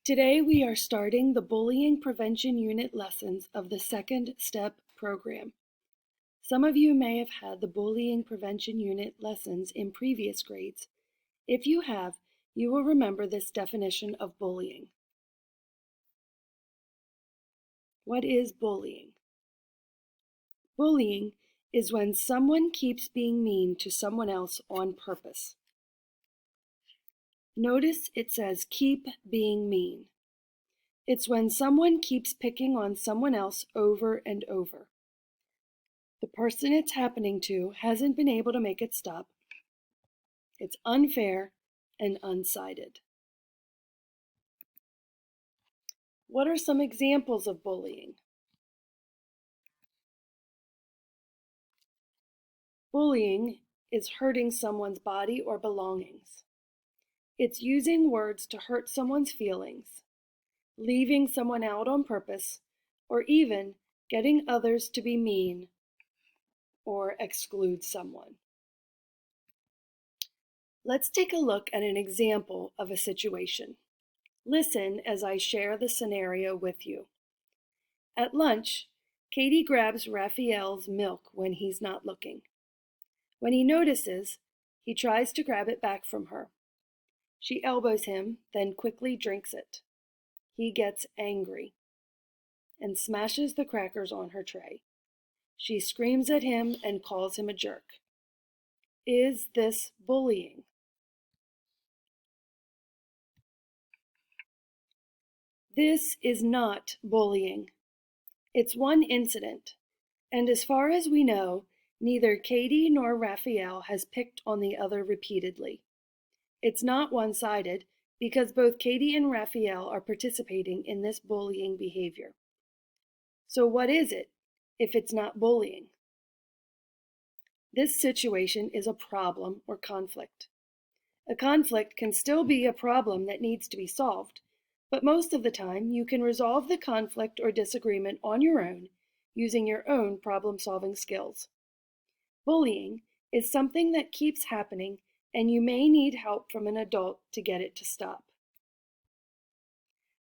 Today we are starting the Bullying Prevention Unit lessons of the Second Step program. Some of you may have had the Bullying Prevention Unit lessons in previous grades. If you have, you will remember this definition of bullying. What is bullying? Bullying is when someone keeps being mean to someone else on purpose. Notice it says keep being mean. It's when someone keeps picking on someone else over and over. The person it's happening to hasn't been able to make it stop. It's unfair and unsided. What are some examples of bullying? Bullying is hurting someone's body or belongings. It's using words to hurt someone's feelings, leaving someone out on purpose, or even getting others to be mean or exclude someone. Let's take a look at an example of a situation. Listen as I share the scenario with you. At lunch, Katie grabs Raphael's milk when he's not looking. When he notices, he tries to grab it back from her. She elbows him, then quickly drinks it. He gets angry and smashes the crackers on her tray. She screams at him and calls him a jerk. Is this bullying? This is not bullying. It's one incident, and as far as we know, neither Katie nor Raphael has picked on the other repeatedly. It's not one-sided because both Katie and Raphael are participating in this bullying behavior. So what is it if it's not bullying? This situation is a problem or conflict. A conflict can still be a problem that needs to be solved, but most of the time you can resolve the conflict or disagreement on your own using your own problem-solving skills. Bullying is something that keeps happening and you may need help from an adult to get it to stop.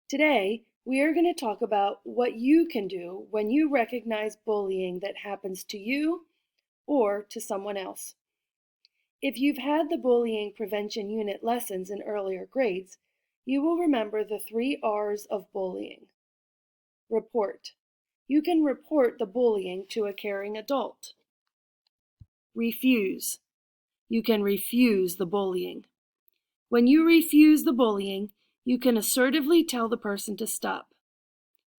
Today, we are going to talk about what you can do when you recognize bullying that happens to you or to someone else. If you've had the Bullying Prevention Unit lessons in earlier grades, you will remember the 3 R's of bullying. Report. You can report the bullying to a caring adult. Refuse. You can refuse the bullying. When you refuse the bullying, you can assertively tell the person to stop.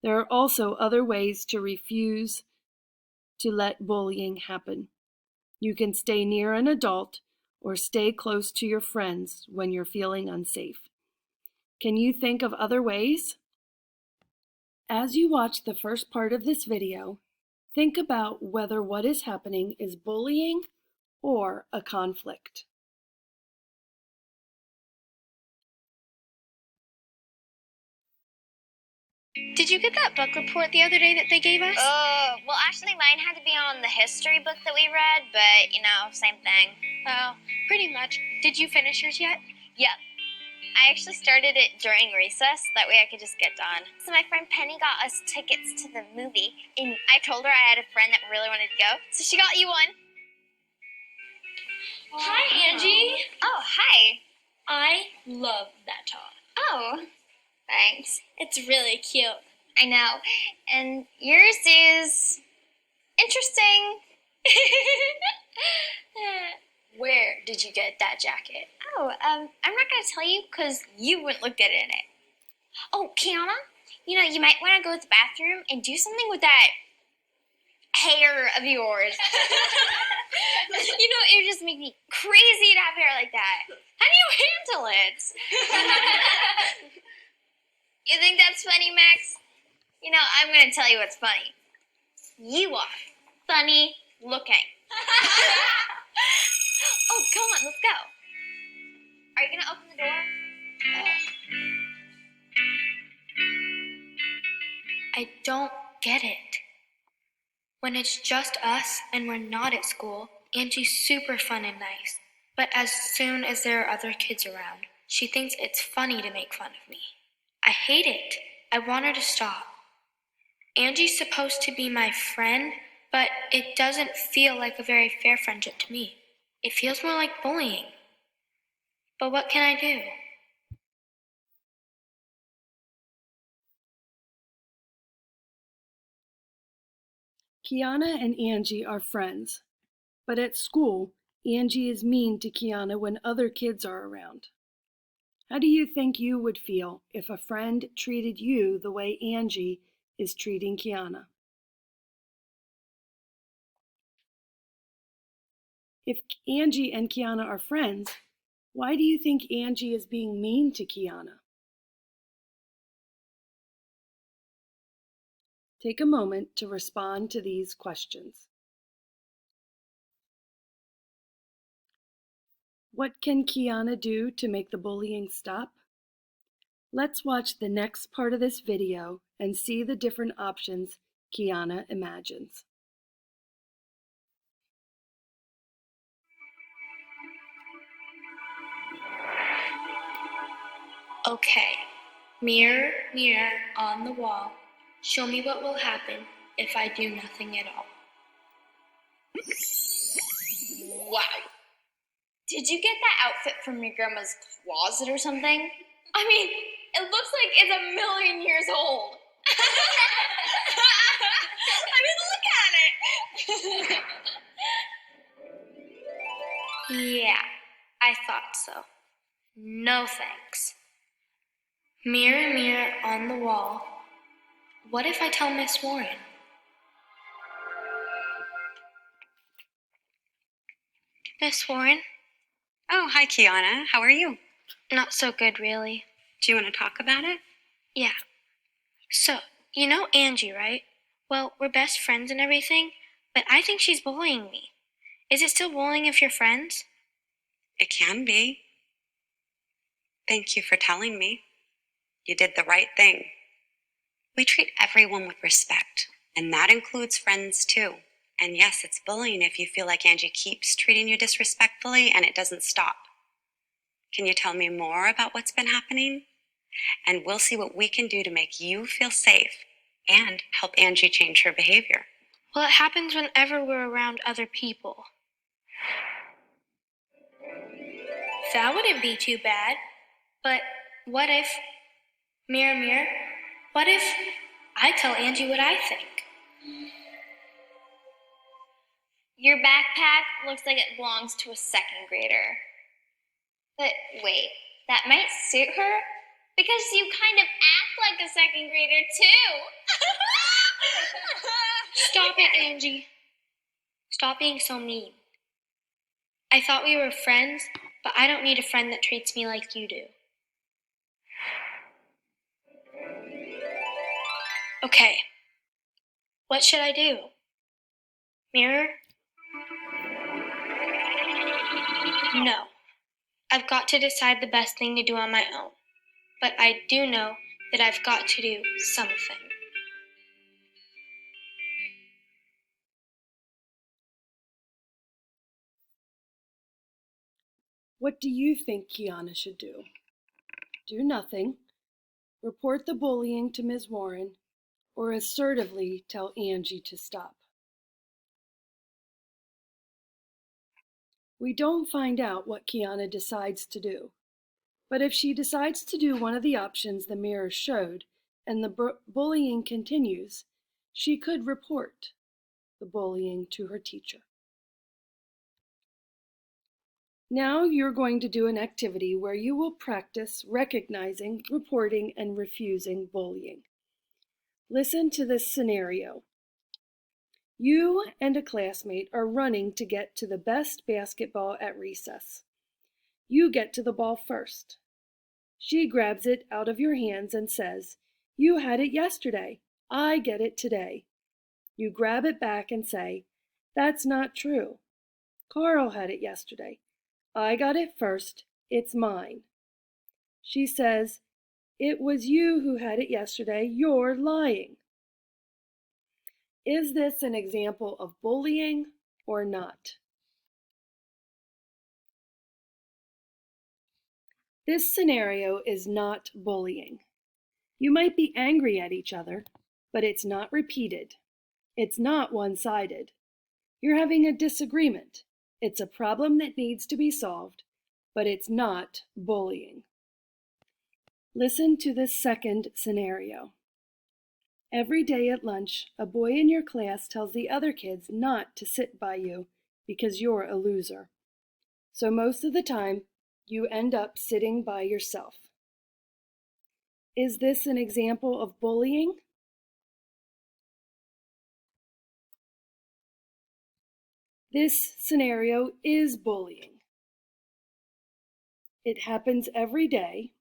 There are also other ways to refuse to let bullying happen. You can stay near an adult or stay close to your friends when you're feeling unsafe. Can you think of other ways? As you watch the first part of this video, think about whether what is happening is bullying or a conflict. Did you get that book report the other day that they gave us? Well, actually, mine had to be on the history book that we read, but, same thing. Oh, pretty much. Did you finish yours yet? Yep. I actually started it during recess. That way I could just get done. So my friend Penny got us tickets to the movie, and I told her I had a friend that really wanted to go, so she got you one. Hi, Angie. Oh, hi. I love that top. Oh, thanks. It's really cute. I know. And yours is interesting. Where did you get that jacket? Oh, I'm not going to tell you because you wouldn't look good in it. Oh, Kiana, you might want to go to the bathroom and do something with that hair of yours. It would just make me crazy to have hair like that. How do you handle it? You think that's funny, Max? I'm going to tell you what's funny. You are funny looking. Oh, come on, let's go. Are you going to open the door? I don't get it. When it's just us and we're not at school, Angie's super fun and nice. But as soon as there are other kids around, she thinks it's funny to make fun of me. I hate it. I want her to stop. Angie's supposed to be my friend, but it doesn't feel like a very fair friendship to me. It feels more like bullying. But what can I do? Kiana and Angie are friends, but at school, Angie is mean to Kiana when other kids are around. How do you think you would feel if a friend treated you the way Angie is treating Kiana? If Angie and Kiana are friends, why do you think Angie is being mean to Kiana? Take a moment to respond to these questions. What can Kiana do to make the bullying stop? Let's watch the next part of this video and see the different options Kiana imagines. Okay. Mirror, mirror on the wall, show me what will happen if I do nothing at all. Wow. Did you get that outfit from your grandma's closet or something? I mean, it looks like it's 1,000,000 years old. I mean, look at it. Yeah, I thought so. No thanks. Mirror, mirror on the wall, what if I tell Miss Warren? Miss Warren? Oh, hi, Kiana. How are you? Not so good, really. Do you want to talk about it? Yeah. So, you know Angie, right? Well, we're best friends and everything, but I think she's bullying me. Is it still bullying if you're friends? It can be. Thank you for telling me. You did the right thing. We treat everyone with respect, and that includes friends too. And yes, it's bullying if you feel like Angie keeps treating you disrespectfully and it doesn't stop. Can you tell me more about what's been happening? And we'll see what we can do to make you feel safe and help Angie change her behavior. Well, it happens whenever we're around other people. That wouldn't be too bad. But what if, mirror, mirror, what if I tell Angie what I think? Your backpack looks like it belongs to a second grader. But wait, that might suit her? Because you kind of act like a second grader, too. Stop it, Angie. Stop being so mean. I thought we were friends, but I don't need a friend that treats me like you do. Okay. What should I do? Mirror? No. I've got to decide the best thing to do on my own. But I do know that I've got to do something. What do you think Kiana should do? Do nothing, report the bullying to Ms. Warren, or assertively tell Angie to stop. We don't find out what Kiana decides to do, but if she decides to do one of the options the mirror showed and the bullying continues, she could report the bullying to her teacher. Now you're going to do an activity where you will practice recognizing, reporting, and refusing bullying. Listen to this scenario. You and a classmate are running to get to the best basketball at recess. You get to the ball first. She grabs it out of your hands and says, "You had it yesterday. I get it today." You grab it back and say, "That's not true. Carl had it yesterday. I got it first. It's mine." She says, "It was you who had it yesterday. You're lying." Is this an example of bullying or not? This scenario is not bullying. You might be angry at each other, but it's not repeated. It's not one-sided. You're having a disagreement. It's a problem that needs to be solved, but it's not bullying. Listen to this second scenario. Every day at lunch, a boy in your class tells the other kids not to sit by you because you're a loser. So most of the time, you end up sitting by yourself. Is this an example of bullying? This scenario is bullying. It happens every day.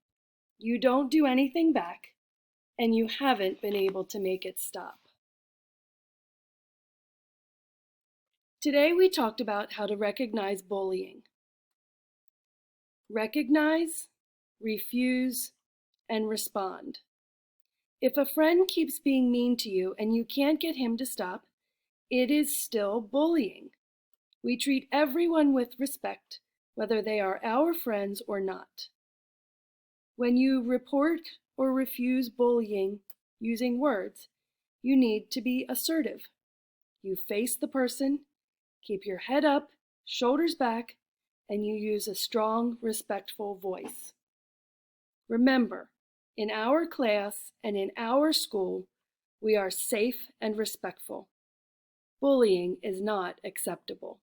You don't do anything back, and you haven't been able to make it stop. Today we talked about how to recognize bullying. Recognize, refuse, and respond. If a friend keeps being mean to you and you can't get him to stop, it is still bullying. We treat everyone with respect, whether they are our friends or not. When you report or refuse bullying using words, you need to be assertive. You face the person, keep your head up, shoulders back, and you use a strong, respectful voice. Remember, in our class and in our school, we are safe and respectful. Bullying is not acceptable.